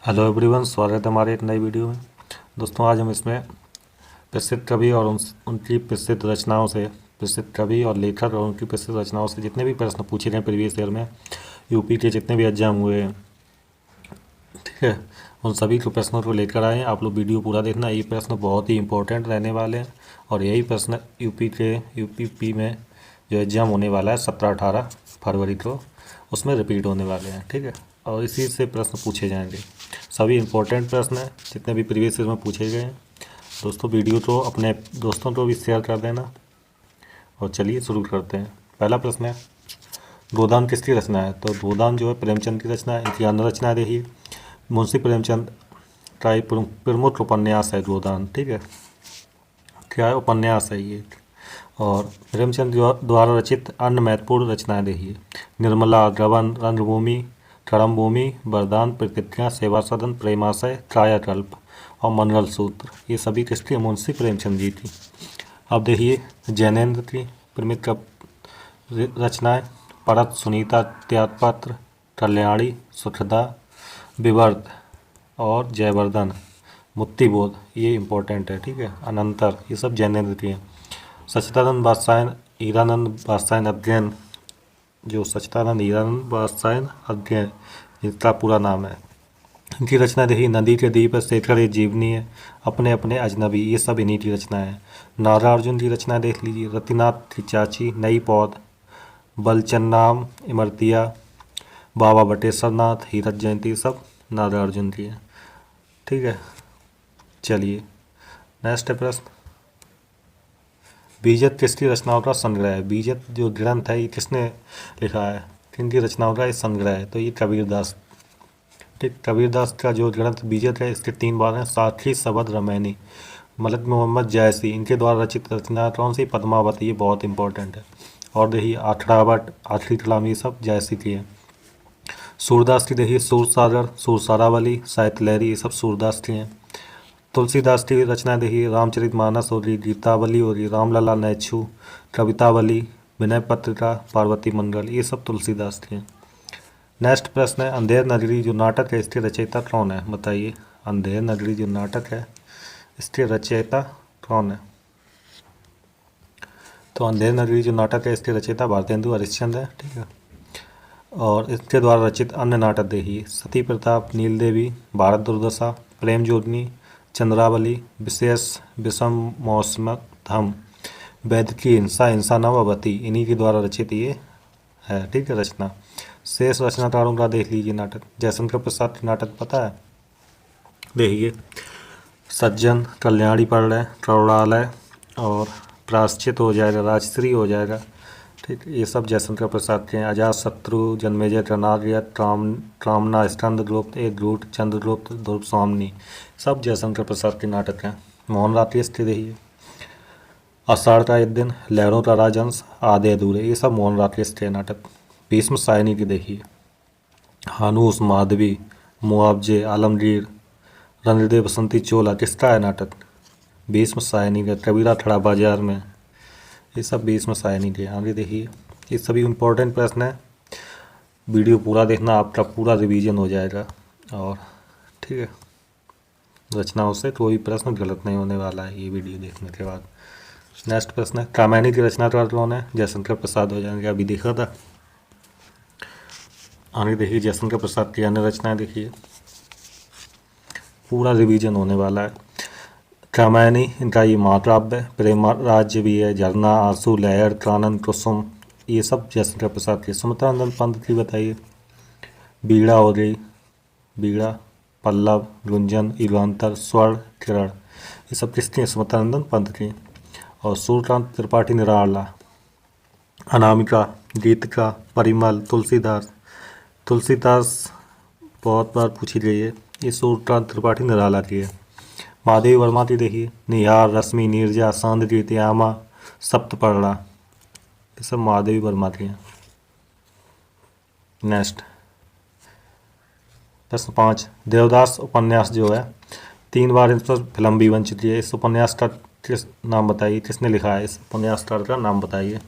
Hello everyone, स्वागत है हमारे एक नई वीडियो में। दोस्तों, आज हम इसमें प्रसिद्ध कवि और उनकी प्रसिद्ध रचनाओं से, प्रसिद्ध कवि और लेखक और उनकी प्रसिद्ध रचनाओं से जितने भी प्रश्न पूछे गए प्रीवियस ईयर में, यूपी के जितने भी एग्जाम हुए हैं, ठीक है, उन सभी के प्रश्नों को लेकर आए हैं। आप लोग वीडियो पूरा देखना, ये प्रश्न बहुत ही इंपॉर्टेंट रहने वाले हैं और यही प्रश्न यूपी में जो एग्ज़ाम होने वाला है 17-18 फरवरी को, उसमें रिपीट होने वाले हैं, ठीक है। और इसी से प्रश्न पूछे जाएंगे, सभी इंपॉर्टेंट प्रश्न हैं जितने भी प्रीवियस ईयर में पूछे गए हैं। दोस्तों, वीडियो को अपने दोस्तों को भी शेयर कर देना। और चलिए शुरू करते हैं। पहला प्रश्न है, गोदान किसकी रचना है? तो गोदान जो है प्रेमचंद की रचना है। इनकी अन्य रचना देखिए, मुंशी प्रेमचंद का एक प्रमुख उपन्यास है गोदान, ठीक है। क्या है? उपन्यास है ये। और प्रेमचंद द्वारा रचित अन्य महत्वपूर्ण रचनाएं देखिए, निर्मला, गबन, रंगभूमि, रणभूमि, वरदान, प्रतिज्ञा, सेवा सदन, प्रेमाशय, कायाकल्प और मंगल सूत्र, ये सभी किसकी? मुंशी प्रेमचंद जी की। अब देखिए जैनेन्द्र की प्रमुख रचनाएं, परत, सुनीता, त्यागपत्र, कल्याणी, सुखदा, विवर्त और जयवर्धन, मुक्तिबोध, ये इंपॉर्टेंट है, ठीक है। अनंतर, ये सब जैनेन्द्र की हैं। सच्चिदानंद वात्स्यायन हीरानंद वात्स्यायन अध्ययन, जो सच्चिदानंद हीरानंद वात्स्यायन अध्ययन इनका पूरा नाम है। इनकी रचना देखिए, नदी के द्वीप, शेखर एक जीवनी है, अपने अपने अजनबी, ये सब इन्हीं की रचना है। नागार्जुन की रचना देख लीजिए, रतिनाथ की चाची, नई पौध, बलचन्नाम, इमरतिया, बाबा बटेश्वर नाथ, हीरक जयंती, सब नागार्जुन की है, ठीक है। चलिए नेक्स्ट प्रश्न, बीजक किसकी रचनाओं का संग्रह है? बीजक जो ग्रंथ है ये किसने लिखा है? किनकी रचनाओं का ये संग्रह है? तो ये कबीरदास, ठीक। कबीरदास का जो ग्रंथ बीजक है, इसके 3 बार हैं, साखी, शबद, रमैनी। मलक मोहम्मद जायसी, इनके द्वारा रचित रचना कौन सी? पद्मावती, ये बहुत इंपॉर्टेंट है। और देखिए आठरावट, आखिरी कलाम, ये सब जायसी की है। सूरदास की देखिए, सूरसागर, सूरसारावली, साहित्य लहरी, ये सब सूरदास की हैं। तुलसीदास की रचना देखिए, रामचरितमानस होगी, गीतावली होगी, रामलला, नैच्छू, कवितावली, विनय पत्रिका, पार्वती मंगल, ये सब तुलसीदास की हैं। नेक्स्ट प्रश्न है, अंधेर नगरी जो नाटक है, इसके रचयिता कौन है? बताइए, अंधेर नगरी जो नाटक है, इसके रचयिता कौन है? तो अंधेर नगरी जो नाटक है, इसके रचयिता भारतेंदु हरिश्चंद्र है, ठीक है। और इसके द्वारा रचित अन्य नाटक देखिए, सती प्रताप, नील देवी, भारत दुर्दशा, प्रेम जोगनी, चंद्रावली, विशेष, विषम मौसम, धम, वैद्य की हिंसा, हिंसा नववती, इन्हीं के द्वारा रचित ये है, ठीक है, रचना। शेष रचनाकारों का देख लीजिए नाटक। जयशंकर प्रसाद के नाटक पता है? देखिए, सज्जन, कल्याणी पढ़ करुणालय और प्राश्चित हो जाएगा, राजश्री हो जाएगा, ठीक। ये सब जयशंकर प्रसाद के हैं। अजात शत्रु, जन्मेजय, टनार्य, कामना, स्कंदगुप्त, एक झूठ, चंद्रगुप्त, ध्रुव स्वामिनी, सब जयशंकर प्रसाद के नाटक हैं। मोहन राकेश के देखिए, आषाढ़ का एक दिन, लहरों का राजहंस, आधे अधूरे, ये सब मोहन राकेश के नाटक। भीष्म सायनी की देखिए, हानूस, माधवी, मुआवजे, आलमगीर, रणहृदय बसंती चोला, किसका है नाटक? भीष्म सायनी का। कबीरा खड़ा बाजार में, ये सब भीष्म सायनी के। आगे देखिए, ये सभी इंपॉर्टेंट प्रश्न है, वीडियो पूरा देखना, आपका पूरा रिवीजन हो जाएगा। और ठीक है, रचनाओं से कोई प्रश्न गलत नहीं होने वाला है ये वीडियो देखने के बाद। नेक्स्ट प्रश्न है, रामायणी की रचनाकार कौन है? जयशंकर प्रसाद हो जाएंगे, अभी देखा था। आगे देखिए, जयशंकर प्रसाद की अन्य रचनाएं देखिए, पूरा रिवीजन होने वाला है। रामायणी, इनका ये महाकाव्य, प्रेम राज्य भी है, झरना, आंसू, लहर, कानन, कुसुम, ये सब जयशंकर प्रसाद की। सुमित्रानंद पंत की बताइए, बीड़ा हो गई, बीड़ा, पल्लव, गुंजन, युगांतर, स्वर, किरण, ये सब किसकी हैं? सुमित्रानंद पंत की। और सूर्यकांत त्रिपाठी निराला, अनामिका, गीतिका, परिमल, तुलसीदास, तुलसीदास बहुत बार पूछी गई है, ये सूर्यकांत त्रिपाठी निराला की है। महादेवी वर्मा की देखिए, निहार, रश्मि, नीरजा, सौंदर्य, त्यामा, सप्तपर्णा, ये सब महादेवी वर्मा की हैं। नेक्स्ट प्रश्न 5, देवदास उपन्यास जो है 3 बार इस पर फिल्म भी बन चुकी है। इस उपन्यास का किस नाम बताइए, किसने लिखा है? इस उपन्यासकार का नाम बताइए।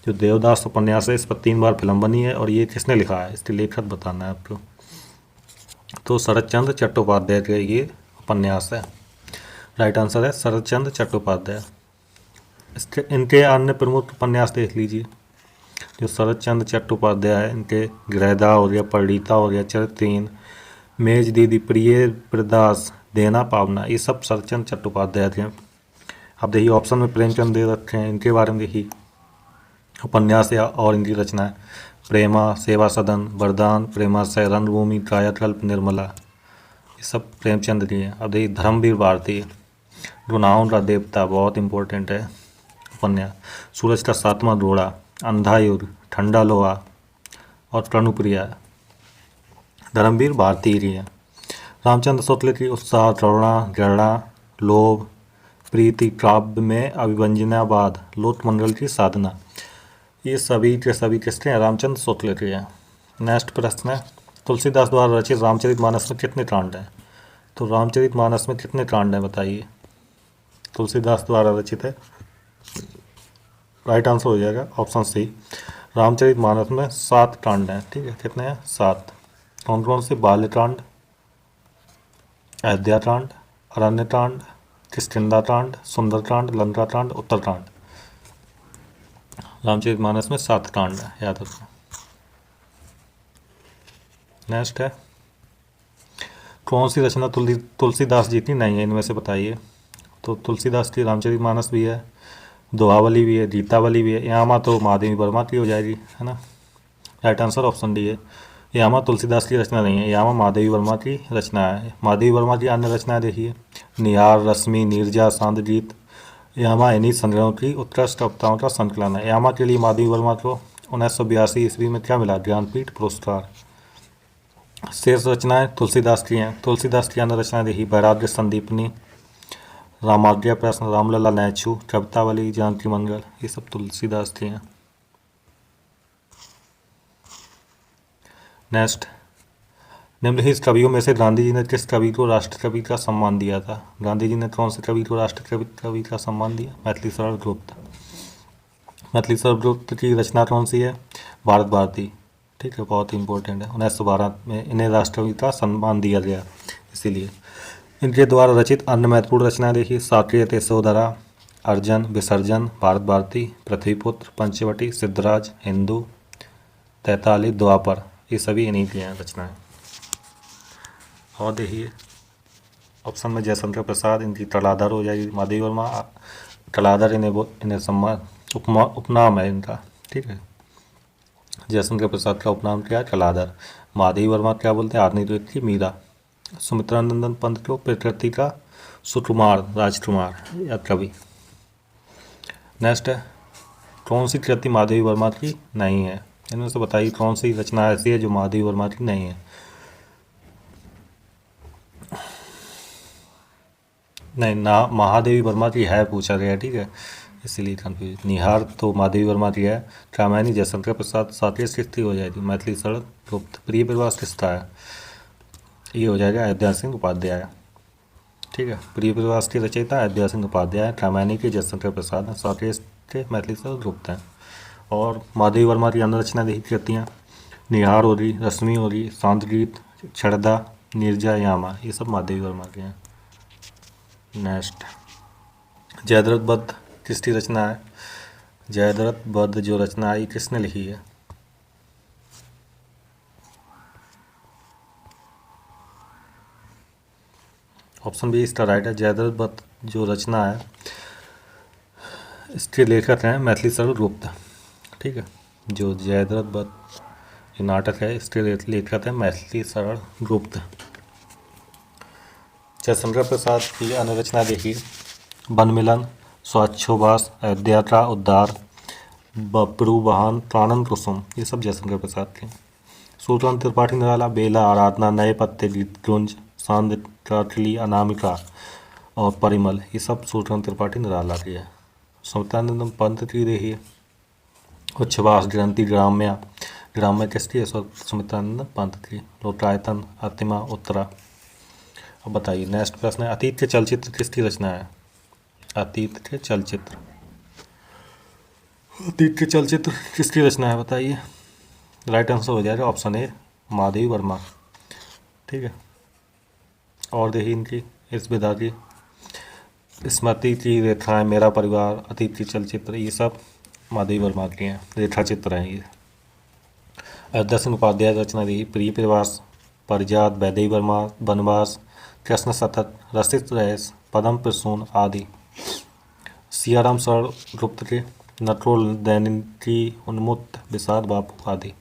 जो देवदास उपन्यास है, इस पर 3 बार फिल्म बनी है और ये किसने लिखा है? इसके लेखक बताना है आपको। तो शरत चंद्र चट्टोपाध्याय का ये उपन्यास है। राइट आंसर है शरत चंद्र चट्टोपाध्याय। इनके अन्य प्रमुख उपन्यास देख लीजिए। जो शरत चंद्र चट्टोपाध्याय है, इनके गृहदा हो गया, परिणीता हो गया, चरित्रहीन, मेज दीदी, प्रिय प्रदास, देना पावना, ये सब शरत चंद्र चट्टोपाध्याय थे। अब देखिए ऑप्शन में प्रेमचंद दे रखे हैं, इनके बारे में देखिए उपन्यास या और इनकी रचना है। प्रेमा, सेवा सदन, वरदान, प्रेमाशय, रणभूमि, कायाकल्प, निर्मला, ये सब प्रेमचंद की है। अब देखिए धर्मवीर भारती, गुनाहों का देवता, बहुत इंपॉर्टेंट है उपन्यास। सूरज का सातवां घोड़ा, अंधा युद्ध, ठंडा लोहा और तनुप्रिया, धर्मवीर भारती की है। रामचंद्र शुक्ल की उत्साह, करुणा, घृणा, लोभ, प्रीति, काव्य में अभिव्यंजनावाद, लोकमंडल की साधना, ये सभी के सभी किसके हैं? रामचंद्र शुक्ल के हैं। नेक्स्ट प्रश्न है, तुलसीदास द्वारा रचित रामचरितमानस में कितने कांड हैं? तो रामचरितमानस में कितने कांड हैं बताइए। तुलसीदास द्वारा रचित है, राइट आंसर हो जाएगा ऑप्शन सी, रामचरितमानस में 7 कांड हैं। ठीक है, कितने हैं? 7। कौन कौन से? बाल्यकांड, अयोध्याकांड, अरण्यकांड, किष्किंधाकांड, सुंदरकांड, लंकाकांड, उत्तरकांड। रामचरितमानस में 7 कांड है, याद रखो। नेक्स्ट है, कौन सी रचना तुलसीदास जी की नहीं है? इनमें से बताइए। तो तुलसीदास की रामचरितमानस भी है, दोहावली भी है, गीतावली भी है। यामा तो महादेवी वर्मा की हो जाएगी, है ना। राइट आंसर ऑप्शन डी है। यामा तुलसीदास की रचना नहीं है, यामा महादेवी वर्मा की रचना है। महादेवी वर्मा की अन्य रचनाएं देखिए, निहार, रश्मि, नीरजा, सांदगीत, यामा इन्हीं संग्रहों की उत्कृष्ट कविताओं का संकलन है। यामा के लिए महादेवी वर्मा को 1982 ईस्वी में क्या मिला? ज्ञानपीठ पुरस्कार। शेष रचनाएं तुलसीदास की हैं। तुलसीदास की अन्य रचनाएं देखिए, वैराग्य संदीपनी, रामाज्ञा प्रश्न, रामलला नैच्छू, कवितावली, जानकी मंगल, ये सब तुलसीदास की हैं। नेक्स्ट, निम्नलिखित कवियों में से गांधी जी ने किस कवि को राष्ट्र कवि का सम्मान दिया था? गांधी जी ने कौन से कवि को राष्ट्र कवि का सम्मान दिया? मैथिली शरण गुप्त। मैथिली शरण गुप्त की रचना कौन सी है? भारत भारती। ठीक है, बहुत ही इंपॉर्टेंट है। 1912 में इन्हें राष्ट्र कवि का सम्मान दिया गया, इसीलिए। इनके द्वारा रचित अन्य महत्वपूर्ण रचनाएं देखिए, साकेत, यशोधरा, अर्जन, विसर्जन, भारत भारती, पृथ्वीपुत्र, पंचवटी, सिद्धराज, हिंदू, 43, द्वापर, ये सभी इन्हीं की हैं रचनाएं। और देखिए ऑप्शन में जयशंकर प्रसाद, इनकी कलाधर हो जाएगी। महादेवी वर्मा कलाधर, इन्हें सम्मान उपनाम है इनका। ठीक है, जयशंकर प्रसाद का उपनाम क्या है? कलाधर। महादेवी वर्मा क्या बोलते हैं? आधुनिक युग की मीरा। सुमित्रानंदन पंत को प्रकृति का सुकुमार, राजकुमार या कवि। नेक्स्ट है, कौन सी कृति महादेवी वर्मा की नहीं है? इनमें से बताइए कौन सी रचना ऐसी है जो महादेवी वर्मा की नहीं है? नहीं ना, महादेवी वर्मा की है पूछा गया, ठीक है, इसीलिए कन्फ्यूज। निहार तो महादेवी वर्मा की है। रामायणी जयशंकर प्रसाद, साकेत स्थिति हो जाएगी। मैथिली शरण गुप्त, प्रिय प्रवास किसका है? ये हो जाएगा अयोध्या सिंह उपाध्याय। ठीक है, प्रिय प्रवास की रचयिता अयोध्या सिंह उपाध्याय, रामायणी के जयशंकर प्रसाद हैं, साकेत के मैथिली शरण गुप्त हैं। और महादेवी वर्मा की अन्य रचना देखी करती हैं, निहार हो रही, रश्मि हो रही, सांदगीत, क्षरदा, नीरजा, यामा, ये सब महादेवी वर्मा के हैं। नेक्स्ट, जयद्रथ वध किसकी रचना है? जयद्रथ वध जो रचना है, किसने लिखी है? ऑप्शन बी इसका राइट है। जयद्रथ वध जो रचना है, इसके लेखक हैं मैथिली शरण गुप्त। ठीक है, जो जयद्रथ वध नाटक है, इसके लेखक हैं मैथिली शरण गुप्त। जयशंकर प्रसाद की अन्य रचना देखिए, वन मिलन, स्वच्छोभास, अयोध्या का उद्धार, बपरू वाहन, प्राणन कुसुम, ये सब जयशंकर प्रसाद के। सूत्रन त्रिपाठी निराला, बेला, आराधना, नए पत्ते, गीत गुंज, सांद, काटली, अनामिका और परिमल, ये सब सूत्रन त्रिपाठी निराला की है। सुमित्रानंदन पंत की देखिए, उच्छ्वास, ग्रंथि, ग्राम्या, ग्राम्य किसकी है? सुमित्रानंदन पंत की। लोकायतन, अतिमा, उत्तरा। अब बताइए नेक्स्ट प्रश्न है, अतीत के चलचित्र किसकी रचना है? अतीत के चलचित्र, अतीत के चलचित्र किसकी रचना है बताइए। राइट आंसर हो जाएगा ऑप्शन ए, महादेवी वर्मा। ठीक है, और देखिए इनकी इस विधा की स्मृति की रेखाएं, मेरा परिवार, अतिथि चलचित्र, ये सब माधवी वर्मा की हैं, रेखा चित्र हैं ये। दर्शन उपाध्याय रचना रही प्रिय प्रवास, परिजात, वैदेही वर्मा, वनवास, कृष्ण सतत, रसिक रैस, पदम प्रसून आदि। सियाराम सर गुप्त के नटोल दैनिकी, उन्मुक्त, विषाद बापू आदि।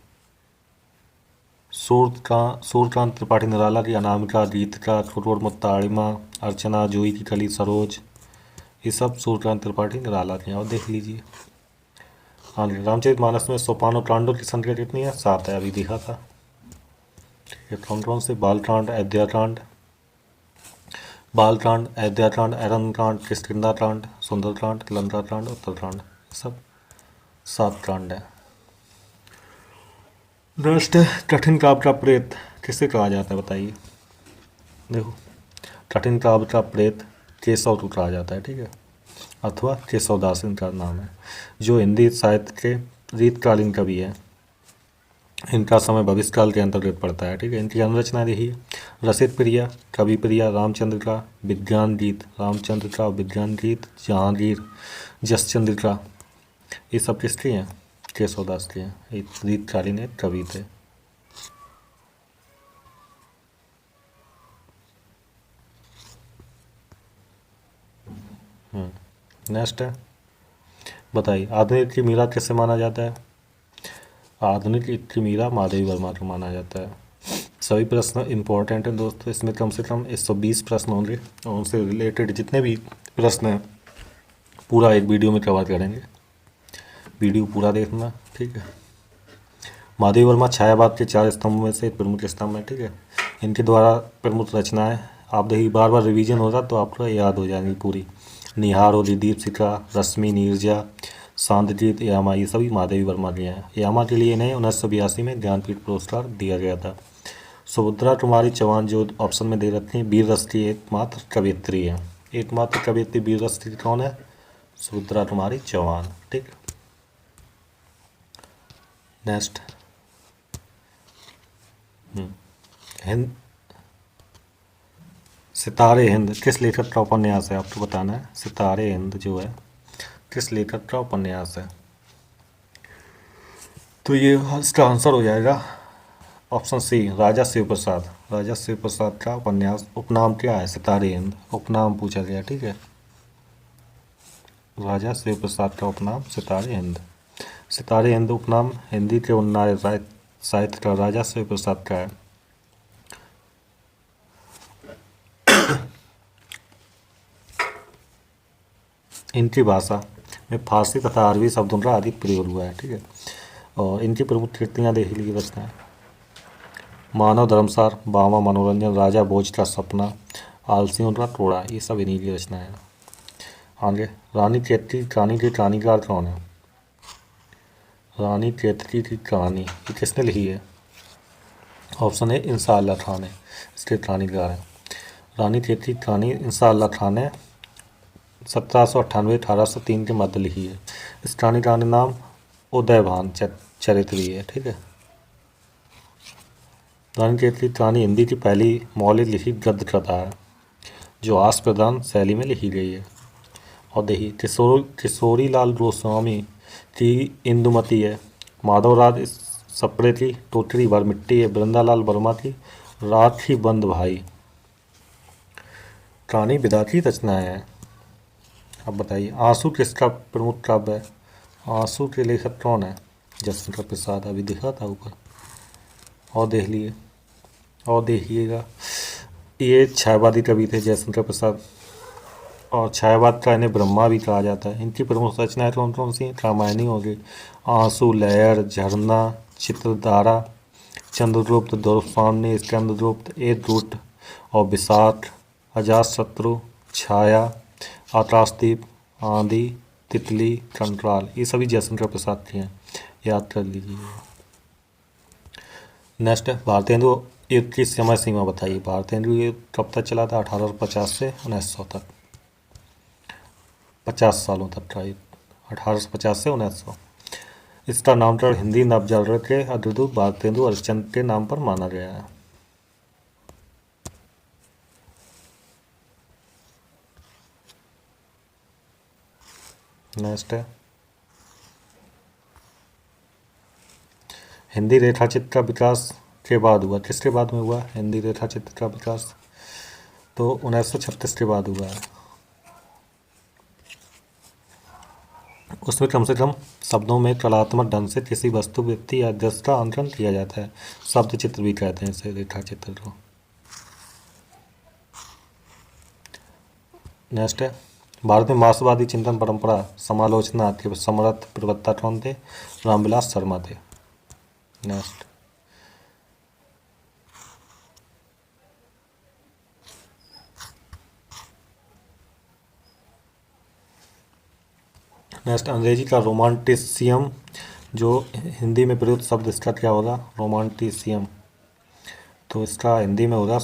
सूर्यकांत त्रिपाठी निराला की अनामिका, गीतिका, छोटोड़ मुत्ताड़िमा, अर्चना, जूही की कली, सरोज, ये सब सूर्यकांत त्रिपाठी निराला की हैं। और देख लीजिए हाँ जी, रामचरितमानस में सोपान और कांडों की संख्या कितनी है? 7 है, अभी देखा था। ये कौन कौन से? बालकांड, अयोध्याकांड, बालकांड, अयोध्याकांड, अरण्यकांड, किष्किंधाकांड, सुंदरकांड, लंकाकांड, उत्तरकांड, सब 7 कांड है। नेक्स्ट है कठिन काव्य का प्रेत किसे कहा जाता है बताइए। देखो, कठिन काव्य का प्रेत केशव को कहा जाता है, ठीक है, अथवा केशवदास इनका नाम है, जो हिंदी साहित्य के रीतकालीन कवि है। इनका समय भविष्यकाल के अंतर्गत पड़ता है, ठीक है। इनकी अनुरचना देखिए, रसिक प्रिया, कवि प्रिया, रामचंद्र का विज्ञान गीत, रामचंद्र का विज्ञान गीत, जहांगीर, जसचंद्र का, ये सब किसके हैं? केशवदास के हैं। एक रीतकालीन एक कवि थे। नेक्स्ट है, बताइए आधुनिक की मीरा किसे माना जाता है? आधुनिक की मीरा माधवी वर्मा को माना जाता है। सभी प्रश्न इंपॉर्टेंट हैं दोस्तों, इसमें कम से कम 120 प्रश्न होंगे और उनसे रिलेटेड जितने भी प्रश्न हैं पूरा एक वीडियो में कवर करेंगे, वीडियो पूरा देखना, ठीक है। माधवी वर्मा छायावाद के 4 स्तंभों में से एक प्रमुख स्तंभ है, ठीक है। इनके द्वारा प्रमुख रचनाएं, आप देखिए बार बार रिवीजन हो रहा तो आपको याद हो जाएंगी पूरी। निहार और दीपशिखा, रश्मि, नीरजा, सांदजीत, यामा, ये सभी माधवी वर्मा के हैं। यामा के लिए इन्हें 1982 में ज्ञानपीठ पुरस्कार दिया गया था। सुभद्रा कुमारी चौहान जो ऑप्शन में दे रखी हैं, वीर रस की एकमात्र कवयित्री है। एकमात्र कवयित्री वीर रस की कौन है? सुभद्रा कुमारी चौहान, ठीक। नेक्स्ट, हिंद, सितारे हिंद किस लेखक का उपन्यास है? आपको बताना है। सितारे हिंद जो है किस लेखक का उपन्यास है? तो ये इसका आंसर हो जाएगा ऑप्शन सी, राजा शिव प्रसाद। राजा शिव प्रसाद का उपन्यास, उपनाम क्या है? सितारे हिंद, उपनाम पूछा गया, ठीक है। राजा शिव प्रसाद का उपनाम सितारे हिंद। सितारे हिंद उपनाम हिंदी के उन्नाय साहित्य का राजा शिव प्रसाद का है। इनकी भाषा में फारसी तथा अरबी शब्दों का अधिक प्रयोग हुआ है, ठीक है। और इनकी प्रमुख कृतियाँ देख लीजिए रचनाएं, मानव धर्मसार, बावा मनोरंजन, राजा भोज का सपना, आलसियों का टोड़ा, ये सब इन्हीं की रचनाएं हैं। आगे, रानी केतकी कहानी की कहानीकार कौन है? रानी केतकी की कहानी ये किसने लिखी है? ऑप्शन है इंसा अल्लाह खान है इसके कहानीकार हैं। रानी केतकी की कहानी इंसा अल्लाह खान ने 1798-1803 के मध्य लिखी है। इस कहानीकार का नाम उदयभान चरित्र भी है, ठीक है। रानी केतकी की कहानी हिंदी की पहली मौलिक लिखित गद्य कथा है जो हास प्रधान शैली में लिखी गई है। और देखिए किशोरी लाल गोस्वामी की इंदुमती है, माधवराज सप्रे की टोटरी भर मिट्टी है, वृंदालाल वर्मा की राखी बंद भाई। कहानी विधा की रचनाएं हैं। अब बताइए आंसू किसका प्रमुख काव्य है? आंसू के लेखक कौन है? जसवंत प्रसाद, अभी दिखा था ऊपर। और देख लिए और देखिएगा, ये छायावादी कवि थे जयशंकर प्रसाद, और छायावाद का इन्हें ब्रह्मा भी कहा जाता है। इनकी प्रमुख रचनाएं कौन कौन सी हैं? रामायणी होगी, आंसू, लहर, झरना, चित्रधारा, चंद्रगुप्त, दौरसामनी, स्कंदगुप्त, एकदूत और विशाख, अजातशत्रु, छाया, आकाशदीप, आंधी, तितली, कंट्राल, ये सभी जयशंकर प्रसाद की हैं, याद कर लीजिए। नेक्स्ट है भारतेंदु युद्ध की समय सीमा बताइए। भारतेंदु युद्ध कब तक चला था? 1850 से 1900 तक, 50 सालों तक का युद्ध, 1850 से 1900। इसका नामकरण हिंदी नवजागरण के अग्रदूत भारतेंदु हरिश्चंद्र के नाम पर माना गया है। नेक्स्ट है हिंदी रेखाचित्र का विकास के बाद हुआ, किसके बाद में हुआ हिंदी रेखाचित्र का विकास? तो 1936 के बाद हुआ है। उसमें कम से कम शब्दों में कलात्मक ढंग से किसी वस्तु, व्यक्ति या दृश्य का अंकन किया जाता है। शब्द चित्र भी कहते हैं इसे, रेखाचित्र को। नेक्स्ट है भारत में मार्क्सवादी चिंतन परंपरा समालोचना के समर्थ प्रवक्ता कौन थे? रामविलास शर्मा थे। नेक्स्ट अंग्रेजी का रोमांटिसिज्म, जो हिंदी में प्रयुक्त शब्द, इसका क्या होगा? रोमांटिसिज्म। तो इसका हिंदी में होगा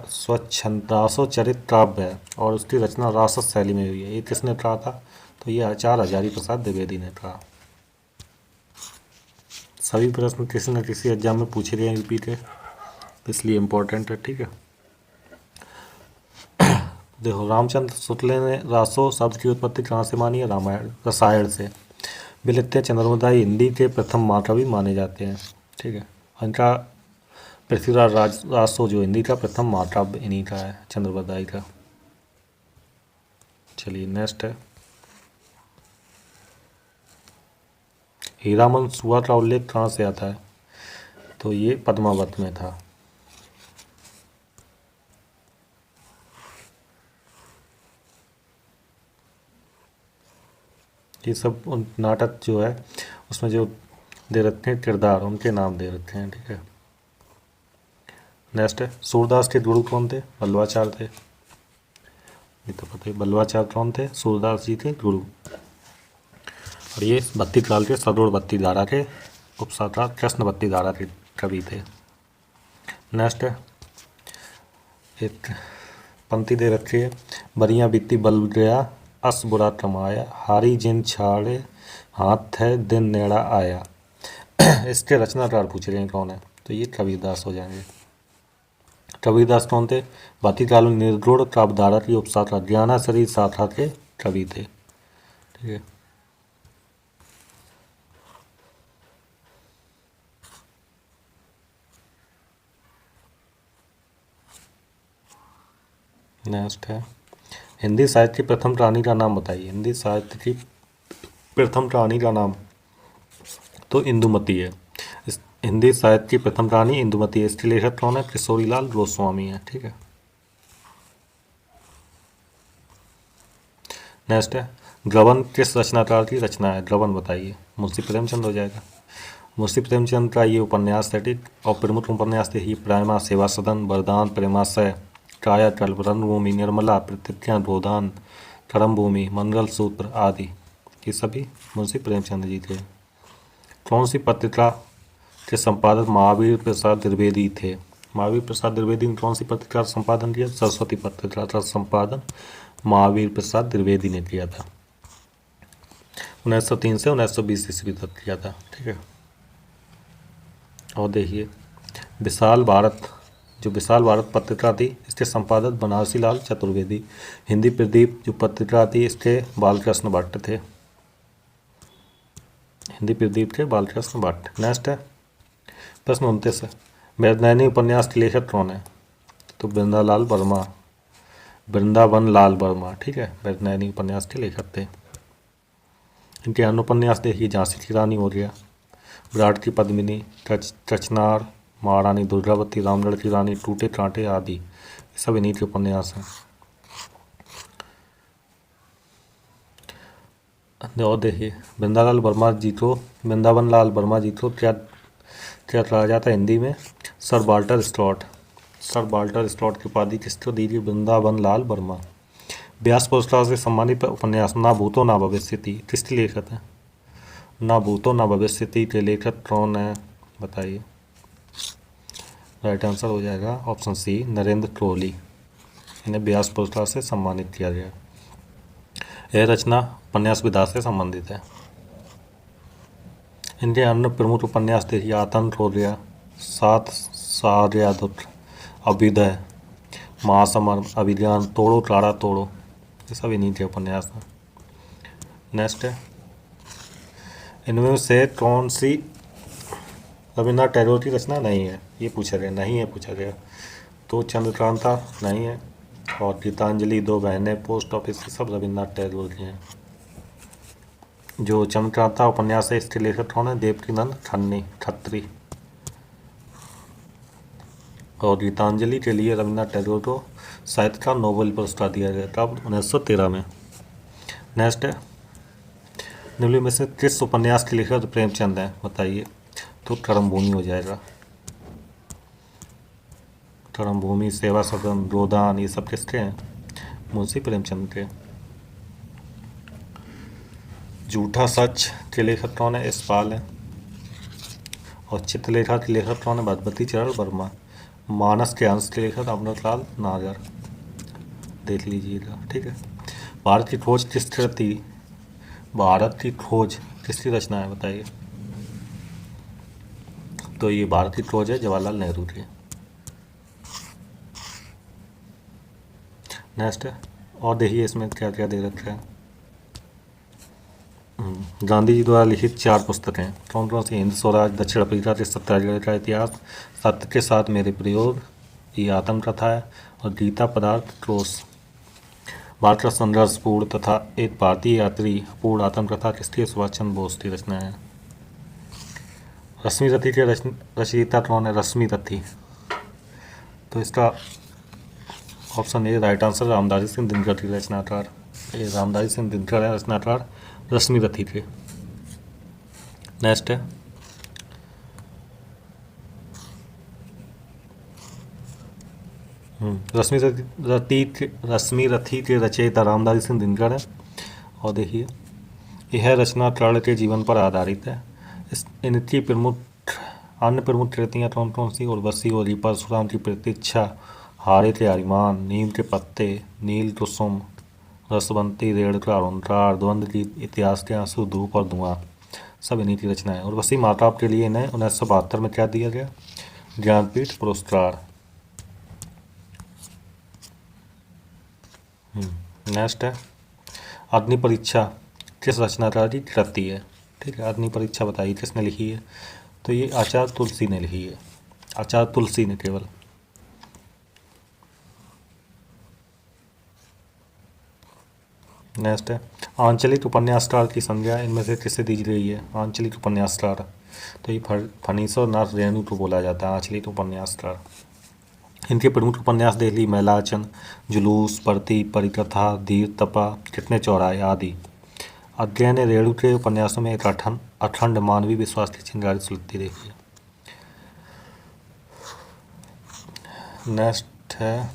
स्वच्छंदासोचरित काव्य है, और उसकी रचना रासस शैली में हुई है। ये किसने कहा था? तो ये आचार्य हजारी प्रसाद द्विवेदी ने कहा। सभी प्रश्न किसी न किसी एग्जाम में पूछे गए हैं रिपीटेड, इसलिए इम्पोर्टेंट है। ठीक है, देखो रामचंद्र शुक्ल ने रासो शब्द की उत्पत्ति कहाँ से मानी है? रामायण, रसायन से। विलित्य चंद्रमदाई हिंदी के प्रथम महाकवि माने जाते हैं। ठीक है, इनका पृथ्वीराज रासो जो हिंदी का प्रथम महाकाव्य इन्हीं का है, चंद्रमदाई का। चलिए नेक्स्ट है हीरामन सुआ का उल्लेख कहाँ से आता है? तो ये पद्मावत में था। ये सब उन नाटक जो है उसमें जो दे रखे हैं किरदार, उनके नाम दे रखे हैं। ठीक है, नेक्स्ट है सूरदास के गुरु कौन थे? बल्लवाचार्य थे। ये तो पता है, बल्लवाचार्य कौन थे? सूरदास जी के गुरु। और ये भक्ति काल के सरोड़ भक्ति धारा के उपसाता कृष्ण भक्ति धारा के कवि थे। नेक्स्ट है एक पंक्ति दे रखी है, बरिया बीती बल गया अस बुरा कमाया, हारी जिन छाड़े हाथ है दिन नेड़ा आया। इसके रचनाकार पूछ रहे हैं कौन है? तो ये कबीरदास हो जाएंगे। कबीरदास कौन थे? भक्ति काल में निर्गुण काव्यधारा की उपसाता ज्ञाना शरीर शाखा के कवि थे। ठीक है, नेक्स्ट है हिंदी साहित्य की प्रथम रानी का नाम बताइए। हिंदी साहित्य की प्रथम रानी का नाम तो इंदुमती है। इस हिंदी साहित्य की प्रथम रानी इंदुमती है। इसके लेखक कौन है? किशोरीलाल गोस्वामी है। ठीक है, नेक्स्ट है गबन किस रचनाकार की रचना है? गबन बताइए। मुंशी प्रेमचंद हो जाएगा। मुंशी प्रेमचंद का ये उपन्यास है। ठीक, और प्रमुख उपन्यास थे ही प्रेमा सेवा सदन, वरदान, प्रेमाशय, काया कल्प, रंगभूमि, निर्मला, प्रतिज्ञा, गोदान, करम भूमि, मंगल सूत्र आदि। ये सभी मुंशी प्रेमचंद जी थे। कौन सी पत्रिका के संपादक महावीर प्रसाद द्विवेदी थे? महावीर प्रसाद द्विवेदी ने कौन सी पत्रिका का संपादन किया? सरस्वती पत्रिका का संपादन महावीर प्रसाद द्विवेदी ने किया था। 1903 से 1920 ईस्वी तक किया था। ठीक है, और देखिए विशाल भारत, जो विशाल भारत पत्रिका थी, इसके संपादक बनारसी लाल चतुर्वेदी। हिंदी प्रदीप जो पत्रिका थी, इसके बालकृष्ण भट्ट थे। हिंदी प्रदीप के बालकृष्ण भट्ट। नेक्स्ट है प्रश्न 29 है वैज्ञानिक उपन्यास के लेखक कौन है? तो वृंदालाल वर्मा, वृंदावन लाल वर्मा। ठीक है, वैज्ञानिक उपन्यास के लेखक थे। इनके अन्य उपन्यास देखिए, झांसी की रानी हो गया, विराट की पद्मिनी, कचनार, महारानी दुर्गावती, रामगढ़ की रानी, टूटे कांटे आदि, ये सब इन्हीं के उपन्यास हैं। और देखिए वृंदावन लाल वर्मा जी को क्या क्या कहा जाता है हिंदी में? Sir Walter Scott. Sir Walter Scott की उपाधि किसको दी गई? वृंदावन लाल वर्मा। व्यास पुरस्कार से सम्मानित उपन्यास ना भूतो ना भविष्यति किसके लेखक हैं? ना भूतो ना भविष्यति के लेखक कौन है बताइए? राइट आंसर हो जाएगा ऑप्शन सी, नरेंद्र कोहली। इन्हें व्यास पुरस्कार से सम्मानित किया गया। यह रचना उपन्यास विधा से संबंधित है। इनके अन्य प्रमुख उपन्यास देखिए, आतंक हो गया, सात सार्यादुत, अभ्युदय, महासमर, अभिज्ञान, तोड़ो काड़ा तोड़ो, ये सब इन्हीं के उपन्यास हैं। नेक्स्ट है, इनमें से कौन सी रविन्द्रनाथ टैगोर की रचना नहीं है? ये पूछा गया, नहीं है पूछा गया। तो चंद्रकांता नहीं है, और गीतांजलि, दो बहनें, पोस्ट ऑफिस, सब रविन्द्रनाथ टैगोर की हैं। जो चंद्रकांता उपन्यास है इसके लेखक कौन है? देवकीनंद खत्री। और गीतांजलि के लिए रविन्द्रनाथ टैगोर को साहित्य का नोबेल पुरस्कार दिया गया था 1913 में। नेक्स्ट है, निम्नलिखित में से किस उपन्यास के लेखक प्रेमचंद हैं? बताइए। तो कर्मभूमि हो जाएगा। कर्मभूमि, सेवा सदन, गोदान, ये सब किसके हैं? मुंशी प्रेमचंद के। झूठा सच के लेखक कौन है? यशपाल है। और चित्रलेखा के लेखक कौन है? भगवती चरण वर्मा। मानस के अंश के लेखक अमृतलाल नागर, देख लीजिएगा, ठीक है। भारत की खोज किसकी थी? भारत की खोज किसकी रचना है? बताइए। तो ये भारत की खोज है जवाहरलाल नेहरू की। नेक्स्ट है, और देखिए इसमें क्या क्या दे रखा है। गांधी जी द्वारा लिखित 4 पुस्तकें कौन कौन सी? हिंद स्वराज, दक्षिण अफ्रीका के सत्याग्रह का इतिहास, सत्य के साथ मेरे प्रयोग, ये आत्मकथा है, और गीता पदार्थ क्रोस। भारत का संघर्षपूर्ण तथा एक भारतीय यात्री पूर्ण आत्मकथा किसकी? सुभाष चंद्र बोस की रचना है। रश्मि रथी के रचयिता कौन है? रश्मि रथी। तो इसका option A right answer Ramdhari Singh Dinkar की रचनाकार। ये रामधारी सिंह दिनकर है रचनाकार रश्मि रथी के। नेक्स्ट है, रश्मि रथी के रचयिता रामधारी सिंह दिनकर है। और देखिए यह रचना कर्ण के जीवन पर आधारित है। इनकी अन्य प्रमुख कृतियाँ कौन कौन सी? उर्वशी, होली, परशुराम की प्रतीक्षा, हारे थे अरिमान, नीम के पत्ते, नील कुसुम, रसवंती, रेणुका, ओंकार, द्वंद्व की, इतिहास के आंसू, धूप और धुआं, सब इन्हीं की रचना है। उर्वशी माताब के लिए इन्हें 1972 में क्या दिया गया? ज्ञानपीठ पुरस्कार। नेक्स्ट है, अग्नि परीक्षा किस रचनाकार की कृति है? ठीक है, अग्नि परीक्षा बताइए किसने लिखी है? तो ये आचार्य तुलसी ने लिखी है, आचार्य तुलसी ने केवल। नेक्स्ट है, आंचलिक उपन्यासकार की संज्ञा इनमें से किसे दी गई है? आंचलिक उपन्यासकार, तो ये फणीश्वर नाथ रेणु को बोला जाता है आंचलिक उपन्यासकार। इनके प्रमुख उपन्यास देख ली, मैलाचन, जुलूस, परती, परिकथा, धीर तपा, कितने चौराहे आदि। अध्ययन ने रेणु के उपन्यासों में एक अखंड मानवीय विश्वास की चिंगारी सुलगती देखी है। नेक्स्ट है,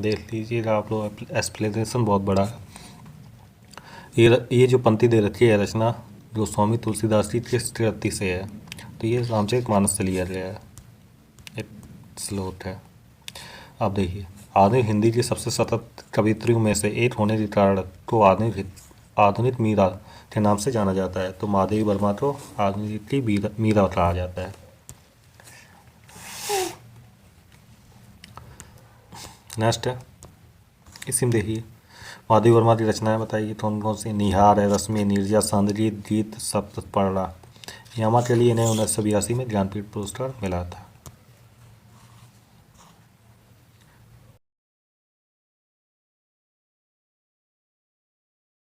देख लीजिएगा आप लोग, एक्सप्लेनेशन बहुत बड़ा है। ये जो पंक्ति दे रखी है रचना गोस्वामी तुलसीदास की किस कृति से है? तो ये रामचरितमानस से लिया गया है, एक श्लोक है। आप देखिए, आधुनिक हिंदी की सबसे सतत कवित्रियों में से एक होने के कारण को आधुनिक मीरा के नाम से जाना जाता है। तो माधवी वर्मा को आधुनिक की मीरा कहा जाता है। नेक्स्ट है, इसी में देखिए माधवी वर्मा की रचनाएं बताइए कौन कौन सी? निहार है, रश्मि, नीरजा, सांदगी, गीत, सप्तपर्णा। यामा के लिए इन्हें 1982 में ज्ञानपीठ पुरस्कार मिला था।